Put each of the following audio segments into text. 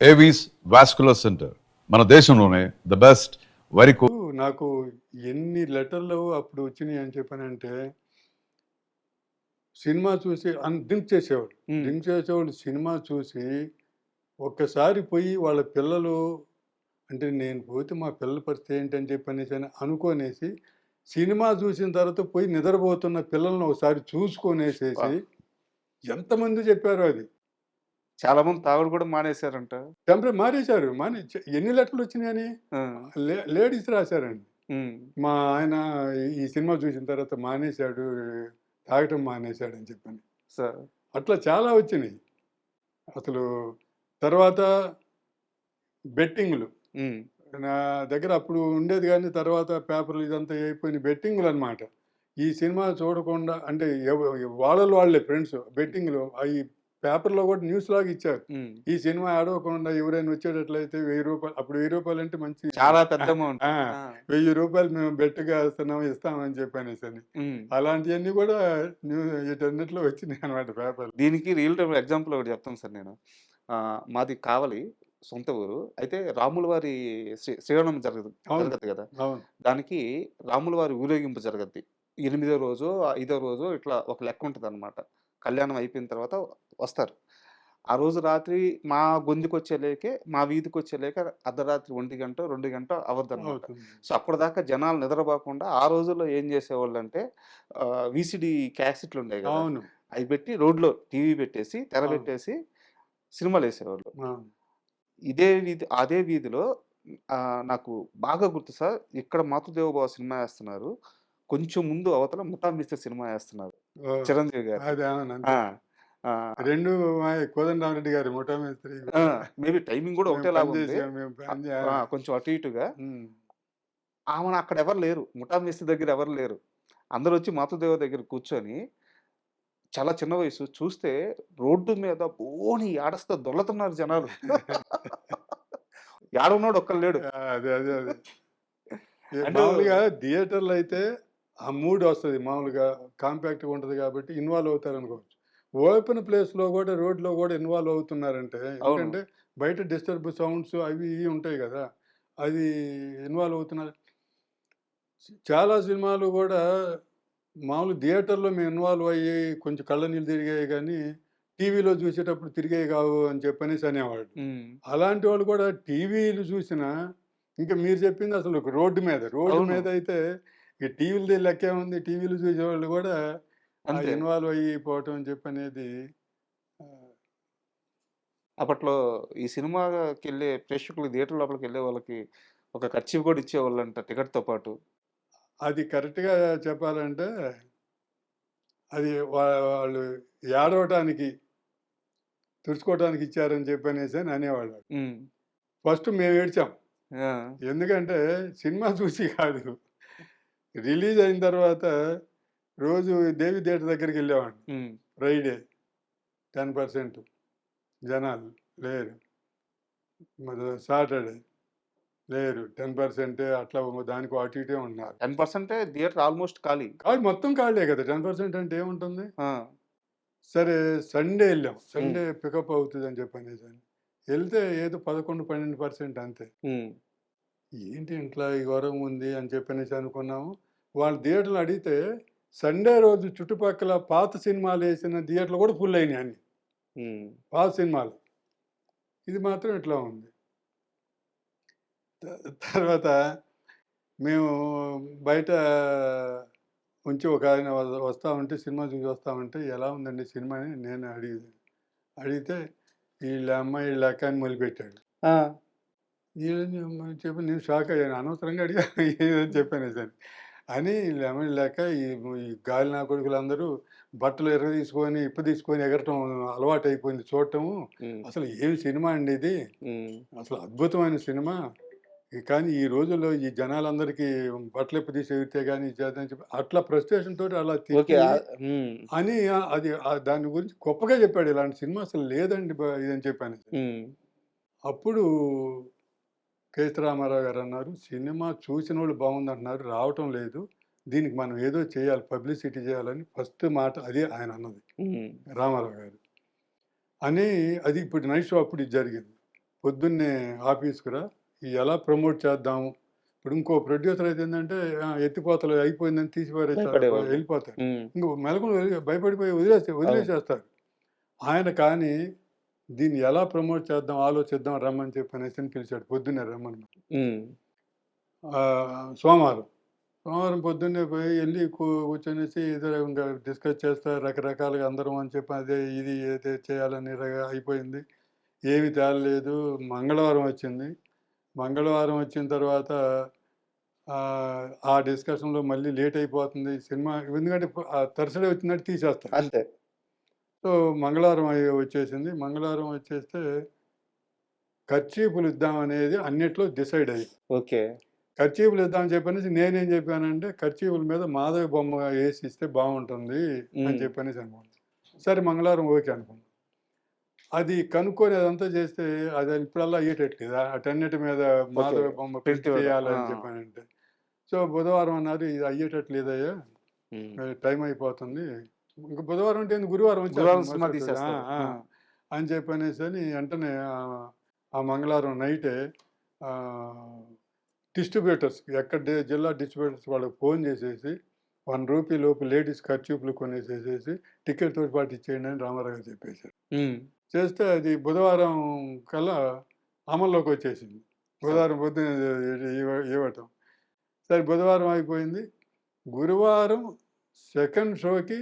Avis vascular centre మన దేశంలోనే the best వరికో. నాకు ఎన్ని లెటర్లు అప్పుడు వచ్చినాయి అని చెప్పానంటే, సినిమా చూసి డ్రింక్ చేసేవాళ్ళు. డ్రింక్ చేసేవాళ్ళు సినిమా చూసి ఒక్కసారి పోయి వాళ్ళ పిల్లలు అంటే నేను పోతే మా పిల్లల పరిస్థితి ఏంటని చెప్పనేసి అనుకోనేసి సినిమా చూసిన తర్వాత పోయి నిద్రపోతున్న పిల్లల్ని ఒకసారి చూసుకొనేసేసి ఎంతమంది చెప్పారో అది. చాలా మంది తాగుడు కూడా మానేశారంట. మానేశారు. ఎన్ని లెటర్లు వచ్చినాయని లేడీస్ రాశారండి. మా ఆయన ఈ సినిమా చూసిన తర్వాత మానేశాడు, తాగటం మానేశాడు అని చెప్పని. అట్లా చాలా వచ్చినాయి. అసలు తర్వాత బెట్టింగ్లు నా దగ్గర అప్పుడు ఉండేది, కానీ తర్వాత పేపర్లు ఇదంతా అయిపోయిన బెట్టింగ్లు అనమాట. ఈ సినిమా చూడకుండా అంటే వాళ్ళే ఫ్రెండ్స్ బెట్టింగ్లు అవి పేపర్లో కూడా న్యూస్ లాగా ఇచ్చారు. ఈ సినిమా ఆడవకుండా ఎవరైనా వచ్చేటట్లయితే ₹1000, అప్పుడు ₹1000 అంటే మంచి చాలా పెద్ద అమౌంట్. ₹1000 మేము బెట్టుగా ఇస్తామని చెప్పనేసి అని. అలాంటివన్నీ కూడా వీటన్నిటిలో వచ్చినాయి అనమాట పేపర్. దీనికి రియల్ టైమ్ ఎగ్జాంపుల్ ఒకటి చెప్తాను సార్ నేను. మాది కావలి సొంత ఊరు. అయితే రాముల వారి శ్రీరామనవమి జరగదు కదా. దానికి రాముల వారి ఊరేగింపు జరగద్ది. 8వ రోజు 5వ రోజు ఇట్లా ఒక లెక్క ఉంటుంది అనమాట. కళ్యాణం అయిపోయిన తర్వాత వస్తారు. ఆ రోజు రాత్రి మా గొంతుకొచ్చేలేకే, మా వీధికి వచ్చేలేక అర్ధరాత్రి 1 గంట 2 గంట అవద్దనమాట. సో అప్పటిదాకా జనాలు నిద్రపోకుండా ఆ రోజుల్లో ఏం చేసేవాళ్ళంటే వీసీడీ క్యాసెట్లు ఉండేవి కదా, అవి పెట్టి రోడ్లో టీవీ పెట్టేసి తెర పెట్టేసి సినిమాలు వేసేవాళ్ళు. అదే వీధిలో నాకు బాగా గుర్తు సార్, ఇక్కడ మాతృదేవోభవ సినిమా వేస్తున్నారు, కొంచెం ముందు అవతల ముఠా మిస్టర్ సినిమా వేస్తున్నారు చిరంజీవి గారు. రెండు కోదండరామరెడ్డి గారి ముఠా మేస్త్రి. మేబీ టైమింగ్ కూడా ఒకటే లాగా ఉంది, కొంచెం అటు ఇటుగా. ఆమె అక్కడ ఎవరు లేరు, ముఠా మేస్త్రి దగ్గర ఎవరు లేరు. అందరూ వచ్చి మాతృదేవ దగ్గర కూర్చొని, చాలా చిన్న వయసు, చూస్తే రోడ్డు మీద బోని ఏడస్తా దొర్లుతున్నారు జనాలు. ఏడున్నాడు ఒక్కరు లేడు. అదే అదే అదే మామూలుగా థియేటర్లో అయితే ఆ మూడ్ వస్తుంది, మామూలుగా కాంపాక్ట్గా ఉంటుంది కాబట్టి ఇన్వాల్వ్ అవుతారు అనుకోవచ్చు. ఓపెన్ ప్లేస్లో కూడా రోడ్లో కూడా ఇన్వాల్వ్ అవుతున్నారంటే, ఎందుకంటే బయట డిస్టర్బ్ సౌండ్స్ అవి ఇవి ఉంటాయి కదా, అది ఇన్వాల్వ్ అవుతున్నారు. చాలా సినిమాలు కూడా మామూలు థియేటర్లో మేము ఇన్వాల్వ్ అయ్యి కొంచెం కళ్ళ నీళ్ళు తిరిగాయి, కానీ టీవీలో చూసేటప్పుడు తిరిగేవి కావు అని చెప్పనేసి అనేవాళ్ళు. అలాంటి వాళ్ళు కూడా టీవీలు చూసినా, ఇంకా మీరు చెప్పింది అసలు రోడ్డు మీద అయితే ఈ టీవీలది లెక్కే ఉంది. టీవీలు చూసేవాళ్ళు కూడా ఇన్వాల్వ్ అయిపోవటం అని చెప్పనేది. అప్పట్లో ఈ సినిమాకి వెళ్ళే ప్రేక్షకులు థియేటర్ లోపలికి వెళ్ళే వాళ్ళకి ఒక ఖర్చు కూడా ఇచ్చేవాళ్ళంట టికెట్తో పాటు. అది కరెక్ట్గా చెప్పాలంటే అది వాళ్ళు ఏడవటానికి తుడుచుకోవటానికి ఇచ్చారని చెప్పనేసి అని అనేవాళ్ళు. ఫస్ట్ మేము ఏడ్చాం, ఎందుకంటే సినిమా చూసి కాదు, రిలీజ్ అయిన తర్వాత రోజు దేవి థియేటర్ దగ్గరికి వెళ్ళేవాడిని. ఫ్రైడే 10% జనాలు లేరు, సాటర్డే లేరు 10%, అట్లా దానికి అటు ఇటే ఉన్నారు. 10% థియేటర్ ఆల్మోస్ట్ ఖాళీ, మొత్తం ఖాళీ కదా. 10% అంటే ఏముంటుంది. సరే సండే వెళ్ళాం, సండే పికప్ అవుతుంది అని చెప్పనేసి వెళ్తే ఏదో 11-12% అంతే. ఏంటి ఇంట్లో ఈ గౌరవం ఉంది అని చెప్పనేసి అనుకున్నాము. వాళ్ళు థియేటర్లు అడిగితే సండే రోజు చుట్టుపక్కల పాత సినిమాలు వేసిన థియేటర్లు కూడా ఫుల్ అయినాయి అన్ని పాత సినిమాలు. ఇది మాత్రం ఇట్లా ఉంది. తర్వాత మేము బయట ఉంచి ఒక ఆయన వస్తూ ఉంటే, సినిమా చూసి వస్తూ ఉంటే, ఎలా ఉందండి సినిమా అని నేను అడిగితే వీళ్ళ అమ్మాయి వీళ్ళ అక్క అని మొదలుపెట్టాడు. చెప్పి నేను షాక్ అయ్యాను, అనవసరంగా అడిగా ఏదని చెప్పాను సార్ అని. వీళ్ళ అమ్మాయి లేక ఈ గాలి నా కొడుకులందరూ బట్టలు తీసుకొని తీసుకొని ఎగరటం అలవాటు అయిపోయింది చూడటము. అసలు ఏమి సినిమా అండి ఇది, అసలు అద్భుతమైన సినిమా. కానీ ఈ రోజుల్లో ఈ జనాలందరికీ బట్టలు తీసి ఎగిరితే కానీ చేద్దని చెప్పి అట్లా ఫ్రస్ట్రేషన్ తోటి అలా అని అది దాని గురించి గొప్పగా చెప్పాడు. ఇలాంటి సినిమా అసలు లేదండి ఇదని చెప్పాను. అప్పుడు కేఎస్ రామారావు గారు అన్నారు, సినిమా చూసిన వాళ్ళు బాగుందంటున్నారు, రావటం లేదు, దీనికి మనం ఏదో చేయాలి, పబ్లిసిటీ చేయాలని ఫస్ట్ మాట అదే ఆయన అన్నది రామారావు గారు అని. అది ఇప్పుడు నైట్ షో అప్పుడు ఇది జరిగింది. పొద్దున్నే ఆఫీస్‌కి రా, ఎలా ప్రమోట్ చేద్దాము. ఇప్పుడు ఇంకో ప్రొడ్యూసర్ అయితే ఏందంటే ఎత్తిపోతలు అయిపోయిందని తీసి భయపడేవాళ్ళు. వెళ్ళిపోతారు. హ్మ్. ఇంక మెలకువలు భయపడిపోయి అవును. వదిలేసేస్తారు. ఆయన కానీ దీన్ని ఎలా ప్రమోట్ చేద్దాం ఆలోచిద్దాం రమ్మని చెప్పనేసని పిలిచాడు. పొద్దున్నే రమ్మని. హ్మ్. సోమవారం. సోమవారం పొద్దున్నే పోయి ఎళ్లి కూర్చొనేసి ఏదో ఇంక డిస్కస్ చేస్తా రకరకాలుగా అందరం అని చెప్పి అదే ఇది ఏదో చేయాలని అయిపోయింది. ఏమి తేలలేదు. మంగళవారం వచ్చింది. మంగళవారం వచ్చిన తర్వాత ఆ డిస్కషన్‌లో మళ్ళీ లేట్ అయిపోతుంది. సినిమా ఎందుకంటే థర్స్‌డే వచ్చిందంటే తీసేస్తారు. అంతే. సో, మంగళవారం వచ్చేసింది. మంగళవారం వచ్చేస్తే కర్చీఫులు ఇద్దామనేది అన్నిట్లో డిసైడ్ అయ్యింది. ఓకే. కర్చీఫులు ఇద్దామని చెప్పనేసి నేనేం చెప్పానంటే, కర్చీఫుల మీద మాధవి బొమ్మ ఏసి ఇస్తే బావుంటుంది అని హ్మ్. చెప్పనేసి అనుకున్నాను. సరే మంగళవారం ఓకే అనుకున్నాం. అది కనుక్కొని అదంతా చేస్తే అది ఇప్పుడల్లా అయ్యేటట్లేదా? అటన్నిటి మీద ఓకే. మాధవి బొమ్మ ప్రింట్ ప్రింట్ ఇవ్వడం. ఆ! చేయాలని చెప్పానంటే. సో, బుధవారం అన్నారు ఇది అయ్యేటట్లేదయ్యా హ్మ్. టైం అయిపోతుంది. ఇంక బుధవారం అంటే ఏంది గురువారం గురువారం వచ్చేస్తుంది సినిమా మరుసటి రోజు. ఆ! తీసేస్తారు. ఆ! ఆ! అని చెప్పనేసని వెంటనే ఆ మంగళవారం నైటే ఆహ్, డిస్ట్రిబ్యూటర్స్‌కి ఎక్కడ జిల్లా డిస్ట్రిబ్యూటర్స్ వాళ్ళకి ఫోన్ చేసేసి రూ. 1 లోపు లేడీస్ కర్చీఫ్‌లు కొనేసేసేసి టికెట్‌తో పాటు ఇచ్చేయండి అని రామారావు గారు చెప్పేసారు. హ్మ్. చేస్తే అది బుధవారం కల్లా అమల్లోకి వచ్చేసింది. బుధవారం పొద్దున ఇవ్వటం. సరే బుధవారం అయిపోయింది. గురువారం సెకండ్ షోకి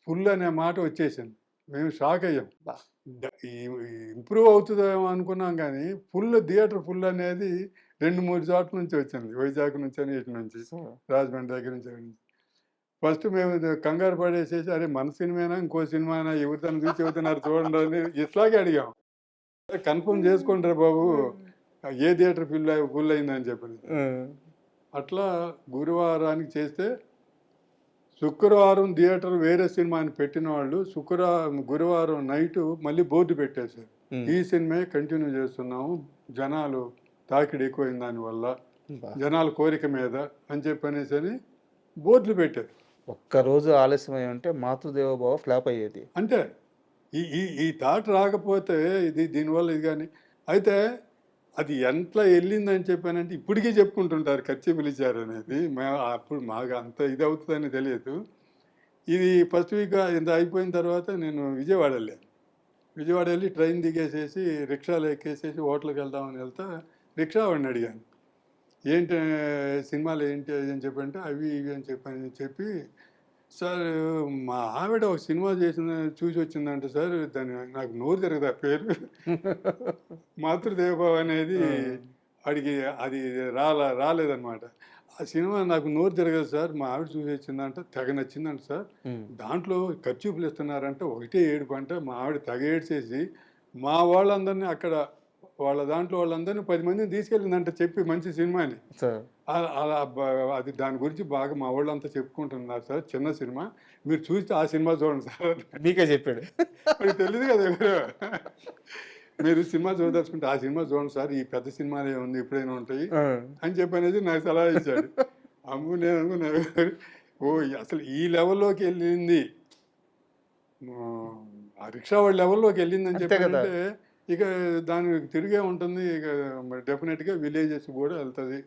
ఫుల్ అనే మాట వచ్చేసింది. మేము షాక్ అయ్యాం. అబ్బా! ద ఈ ఈ ఇంప్రూవ్ అవుతదేమో అనుకున్నాం గానీ, థియేటర్ ఫుల్ అనేది 2, 3 చోట్ల నుంచి వచ్చింది. వైజాగ్ నుంచని ఇటు నుంచి. సో రాజమండ్రి దగ్గర నుంచి అక్కడి నుంచి. ఫస్ట్ మేము కంగారు పడేసేసి అరే! మన సినిమానా? ఇంకో సినిమానా? ఎవరితోని చూసి చెబుతున్నారు చూడండి అని ఇట్లాగే అడిగాం. కన్ఫర్మ్ చేసుకోండిరా బాబు. ఏ థియేటర్ ఫుల్ అయిందని చెప్పని. హ్మ్. అట్లా గురువారానికి చేస్తే శుక్రవారం థియేటర్ వేరే సినిమా అని పెట్టిన వాళ్ళు గురువారం నైటు మళ్ళీ బోర్డు పెట్టేశారు. హ్మ్. ఈ సినిమాయే కంటిన్యూ చేస్తున్నాము. జనాలు తాకిడి ఎక్కువైన దానివల్ల. అబ్బా! జనాల కోరిక మీద అని చెప్పనేసని బోర్డులు పెట్టారు. ఒక్కరోజు ఆలస్యమై ఉంటే 'మాతృదేవోభవ' ఫ్లాప్ అయ్యేది. అంటే ఈ ఈ ఈ థాట్ రాకపోతే దీనివల్ల ఇది గాని అయితే అది ఎట్లా ఎళ్ళిందని చెప్పానంటే ఇప్పటికీ చెప్పుకుంటుంటారు కర్చీఫ్‌లిచ్చారనేది. మేము అప్పుడు మాకు అంత ఇదవుతదని తెలియదు. ఇది ఫస్ట్ వీక్ ఇంత అయిపోయిన తర్వాత నేను విజయవాడ ఎళ్ళాను. విజయవాడ ఎళ్లి ట్రైన్ దిగేసేసి రిక్షాలో ఎక్కేసేసి హోటల్‌కి వెళ్దామని వెళ్తే రిక్షా వాడిని అడిగాను. ఏంటి సినిమాలు ఏంటి అది అని చెప్పంటే అవి ఇవి అని చెప్పి సార్ మా ఆవిడ ఒక సినిమా చూసి వచ్చిందంట సార్ దాని నాకు నోరు తిరగదు ఆ పేరు. మాతృదేవోభవ అనేది హ్మ్. ఆడికి అది రాలేదనమాట. ఆ సినిమా నాకు నోరు తిరగదు సార్. మా ఆవిడ చూసొచ్చిందంట. తెగ నచ్చిందంట సార్. హ్మ్. దాంట్లో కర్చీఫ్‌లు ఇస్తున్నారంట. ఒకటే ఏడుపంట. మా ఆవిడ తెగ ఏడ్చేసి, మా వాళ్ళందరిని అక్కడ వాళ్ళ దాంట్లో వాళ్ళందరిని 10 మందిని తీసుకెళ్ళిందంట చెప్పి మంచి సినిమా అని. సో అలా అది దాని గురించి బాగా మా వోళ్ళంతా చెప్పుకుంటున్నారు సార్. చిన్న సినిమా. మీరు చూస్తే ఆ సినిమా చూడండి సార్. మీకే చెప్పాడు. వాడికి తెలీదు కదా ఎవరో. మీరు సినిమా చూడదలుచుకుంటే ఆ సినిమా చూడండి సార్. ఈ పెద్ద సినిమాలు ఏముంది ఎప్పుడైనా ఉంటాయి ఆ! అని చెప్పనేసి నాకు సలహా ఇచ్చాడు. అమ్మో! నేను అనుకున్నా ఓహ్! అసలు ఈ లెవెల్‌లోకెళ్ళింది. ఆ రిక్షా వాడి లెవెల్‌లోకెళ్ళిందని అంతే కదా! చెప్పానంటే ఇక దానికి తిరిగే ఉంటుంది. ఇక మరి డెఫినిట్‌గా విలేజెస్ కూడా ఎళ్తది.